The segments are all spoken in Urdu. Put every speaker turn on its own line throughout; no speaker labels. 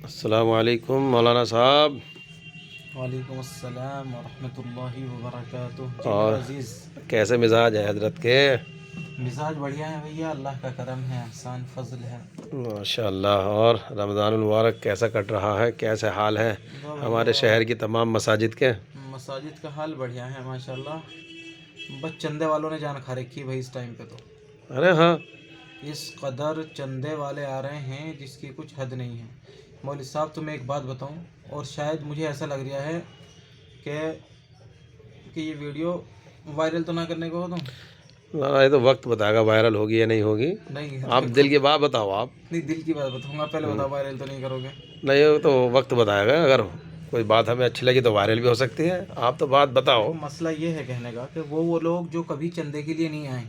السلام علیکم مولانا صاحب۔
وعلیکم السلام ورحمۃ اللہ وبرکاتہ۔ جی میرا
اور
عزیز،
کیسے مزاج ہے حضرت کے؟
مزاج بڑھیا ہے بھیا، اللہ کا کرم ہے، احسان فضل ہے۔
ماشاء اللہ۔ اور رمضان المبارک کیسا کٹ رہا ہے؟ کیسے حال ہے
دو
ہمارے
بھیا،
شہر کی تمام مساجد کے؟
مساجد کا حال بڑھیا ہے ماشاءاللہ، بس چندے والوں نے جان کھا رکھی ہے بھائی اس ٹائم پہ، تو
ارے ہاں،
اس قدر چندے والے آ رہے ہیں جس کی کچھ حد نہیں ہے۔ مولوی صاحب تمہیں ایک بات بتاؤں، اور شاید مجھے ایسا لگ رہا ہے کہ یہ ویڈیو وائرل تو نہ کرنے کو ہو تم؟
یہ تو وقت بتائے گا وائرل ہوگی یا نہیں ہوگی۔
نہیں
آپ دل کی بات بتاؤ آپ۔
نہیں، دل کی بات بتاؤں گا، پہلے بتاؤ وائرل تو نہیں کرو گے؟
نہیں وہ تو وقت بتائے گا، اگر کوئی بات ہمیں اچھی لگی تو وائرل بھی ہو سکتی ہے۔ آپ تو بات بتاؤ۔
مسئلہ یہ ہے کہنے کا کہ وہ لوگ جو کبھی چندے کے لیے نہیں آئے،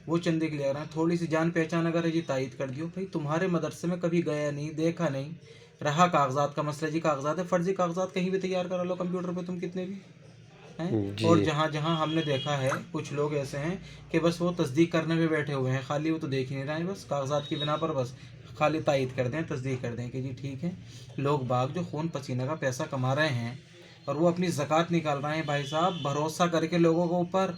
وہ چندے کے لیے آ رہے ہیں، تھوڑی سی جان پہچان اگر ہے جی تائید کر دیو بھائی، تمہارے مدرسے میں کبھی گیا نہیں، دیکھا نہیں، رہا کاغذات کا مسئلہ جی، کاغذات ہے، فرضی کاغذات کہیں بھی تیار کرا لو کمپیوٹر پہ تم کتنے بھی ہیں۔ اور
جی
جہاں جہاں ہم نے دیکھا ہے کچھ لوگ ایسے ہیں کہ بس وہ تصدیق کرنے پہ بیٹھے ہوئے ہیں، خالی وہ تو دیکھ ہی نہیں رہے ہیں، بس کاغذات کی بنا پر بس خالی تائید کر دیں، تصدیق کر دیں کہ جی ٹھیک ہے۔ لوگ باغ جو خون پسینہ کا پیسہ کما رہے ہیں اور وہ اپنی زکوٰۃ نکال رہے ہیں بھائی صاحب، بھروسہ کر کے لوگوں کے اوپر،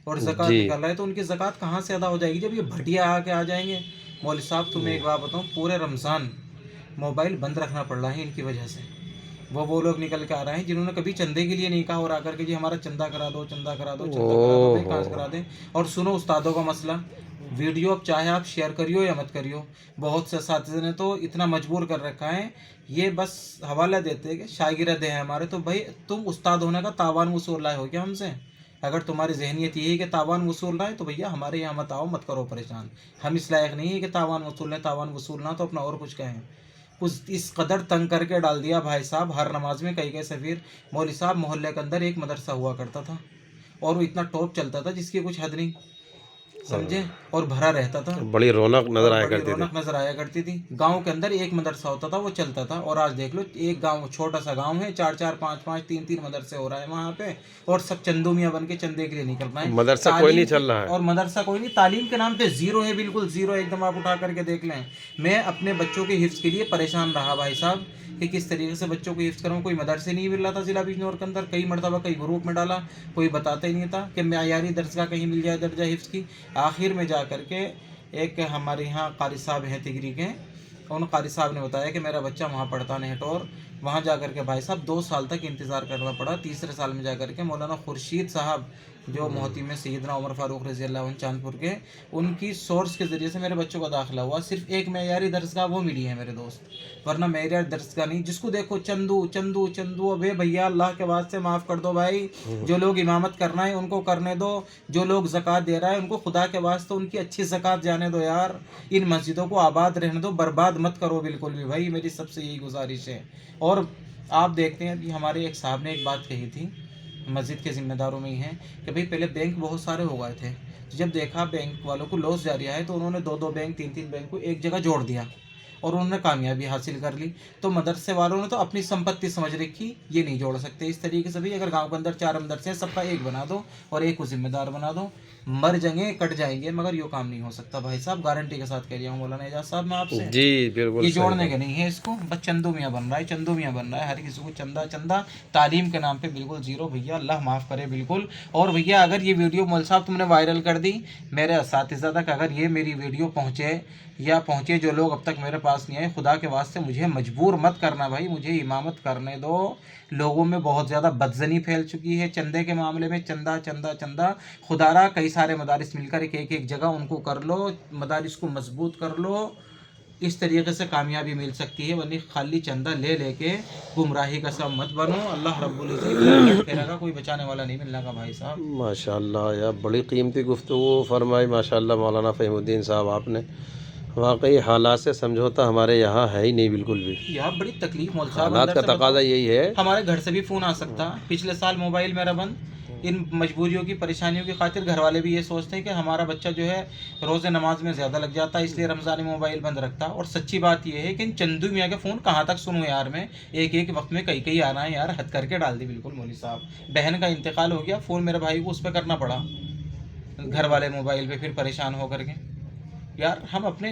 اور زکوٰۃ
جی
نکال رہا ہے، تو ان کی زکوٰۃ کہاں سے ادا ہو جائے گی جب یہ بھٹیا آ کے آ جائیں گے؟ مولوی صاحب تمہیں ایک بات بتاؤں، پورے رمضان موبائل بند رکھنا پڑ رہا ہے ان کی وجہ سے۔ وہ لوگ نکل کے آ رہے ہیں جنہوں نے کبھی چندے کے لیے نہیں کہا، اور آ کر کے جی ہمارا چندہ کرا دو، چندہ کرا دو، چندہ کرا دو، بھائی کہاں سے کرا دیں؟ اور سنو استادوں کا مسئلہ، ویڈیو اب چاہے آپ شیئر کریو یا مت کریو، بہت سے اساتذہ نے تو اتنا مجبور کر رکھا ہے، یہ بس حوالہ دیتے کہ شاگرد ہیں ہمارے، تو بھائی تم استاد ہونے کا تاوان وصول رہے ہو کیا ہم سے؟ اگر تمہاری ذہنیت یہ ہے کہ تاوان وصول رہا ہے تو بھیا ہمارے یہاں مت آؤ، مت کرو پریشان، ہم اس لائق نہیں ہے کہ تاوان وصول لیں، تاوان وصولنا تو اپنا اور کچھ کہیں۔ اس قدر تنگ کر کے ڈال دیا بھائی صاحب، ہر نماز میں کئی سفیر۔ مولوی صاحب محلے کے اندر ایک مدرسہ ہوا کرتا تھا، اور وہ اتنا ٹاپ چلتا تھا جس کی کچھ حد نہیں، سمجھے، اور بھرا رہتا تھا،
بڑی رونق نظر
اور
آیا
بڑی
کرتی تھی۔
رونق نظر آیا کرتی تھی۔ گاؤں کے اندر ایک مدرسہ ہوتا تھا، وہ چلتا تھا، اور آج دیکھ لو ایک گاؤں، چھوٹا سا گاؤں ہے، 4 4 5 5 3 3 مدرسے ہو رہا ہے وہاں پہ، اور سب چندو میاں بن کے چندے کے لیے نکل رہے ہیں۔
مدرسہ کوئی نہیں چل رہا ہے۔
اور مدرسہ کوئی نہیں، تعلیم کے نام پہ زیرو ہے، بالکل زیرو، ایک دم آپ اٹھا کر کے دیکھ لیں۔ میں اپنے بچوں کے حفظ کے لیے پریشان رہا بھائی صاحب کہ کس طریقے سے بچوں کو حفظ کروں، کوئی مدرسے نہیں مل رہا تھا ضلع بجنور کے اندر، کئی مرتبہ کئی گروپ میں ڈالا، کوئی بتاتا ہی نہیں تھا کہ معیاری درجہ کہیں مل جائے، درجہ حفظ کی۔ آخر میں جا کر کے ایک ہمارے یہاں قاری صاحب ہیں تگری کے، ان قاری صاحب نے بتایا کہ میرا بچہ وہاں پڑھتا نہٹور، وہاں جا کر کے بھائی صاحب 2 سال تک انتظار کرنا پڑا، تیسرے سال میں جا کر کے مولانا خورشید صاحب جو محتم میں سیدنا عمر فاروق رضی اللہ عنہ چاندپور کے، ان کی سورس کے ذریعے سے میرے بچوں کا داخلہ ہوا، صرف ایک معیاری درسگاہ وہ ملی ہے میرے دوست، ورنہ معیاری درسگاہ نہیں، جس کو دیکھو چندو چندو چندو۔ ابے بھیا اللہ کے واسطے معاف کر دو بھائی، جو لوگ امامت کرنا ہے ان کو کرنے دو، جو لوگ زکوٰۃ دے رہا ہے ان کو خدا کے واسطے ان کی اچھی زکوٰۃ جانے دو یار، ان مسجدوں کو آباد رہنے دو، برباد مت کرو بالکل بھی بھائی، میری سب سے یہی گزارش ہے۔ اور آپ دیکھتے ہیں ابھی ہمارے ایک صاحب نے ایک بات کہی تھی، مسجد کے ذمہ داروں میں ہی ہیں، کہ بھئی پہلے بینک بہت سارے ہو گئے تھے، جب دیکھا بینک والوں کو لاس جا رہا ہے تو انہوں نے 2 2 بینک 3 3 بینک کو ایک جگہ جوڑ دیا، اور انہوں نے کامیابی حاصل کر لی۔ تو مدرسے والوں نے تو اپنی سمپتی سمجھ رکھی، یہ نہیں جوڑ سکتے اس طریقے سے بھی، اگر گاؤں کے اندر 4 مدرسے ہیں سب کا ایک بنا دو اور ایک کو ذمہ دار بنا دو، مر جائیں کٹ جائیں گے، مگر یہ کام نہیں ہو سکتا بھائی صاحب، گارنٹی کے ساتھ کہہ رہا ہوں مولانا اعجاز صاحب میں آپ سے،
جی بالکل
یہ
صحیح
جوڑنے
بات۔
کے نہیں ہے اس کو، بس چندو میاں بن رہا ہے، چندو میاں بن رہا ہے، ہر کسی کو چندہ چندہ، تعلیم کے نام پہ بالکل زیرو بھیا، اللہ معاف کرے بالکل۔ اور بھیا اگر یہ ویڈیو مول صاحب تم نے وائرل کر دی، میرے اساتذہ تک اگر یہ میری ویڈیو پہنچے جو لوگ اب تک میرے پاس نہیں آئے، خدا کے واسطے مجھے مجبور مت کرنا بھائی، مجھے امامت کرنے دو۔ لوگوں میں بہت زیادہ بدزنی پھیل چکی ہے چندے کے معاملے میں، چندہ چندہ چندہ، خدا را کئی سارے مدارس مل کر ایک جگہ ان کو کر لو، مدارس کو مضبوط کر لو، اس طریقے سے کامیابی مل سکتی ہے، ورنہ خالی چندہ لے لے کے گمراہی کا سبب مت بنو، اللہ رب العزت پھیرا کا کوئی بچانے والا نہیں ملنا کا بھائی صاحب۔
ماشاء اللہ یا بڑی قیمتی گفتگو فرمائی ماشاء اللہ مولانا فہیم الدین صاحب آپ نے۔ واقعی حالات سے سمجھوتا ہمارے یہاں ہے ہی نہیں بالکل بھی،
یہاں بڑی تکلیف مول صاحب،
حالات کا تقاضا یہی ہے۔
ہمارے گھر سے بھی فون آ سکتا، پچھلے سال موبائل میرا بند، ان مجبوریوں کی پریشانیوں کی خاطر گھر والے بھی یہ سوچتے ہیں کہ ہمارا بچہ جو ہے روز نماز میں زیادہ لگ جاتا ہے، اس لیے رمضان میں موبائل بند رکھتا، اور سچی بات یہ ہے کہ ان چندو میاں کے فون کہاں تک سنوں یار، میں ایک وقت میں کئی آ رہا ہے یار، حد کر کے ڈال دی بالکل مولوی صاحب۔ بہن کا انتقال ہو گیا، فون میرے بھائی کو اس پہ کرنا پڑا، گھر والے موبائل پہ، پھر پریشان ہو کر کے، یار ہم اپنے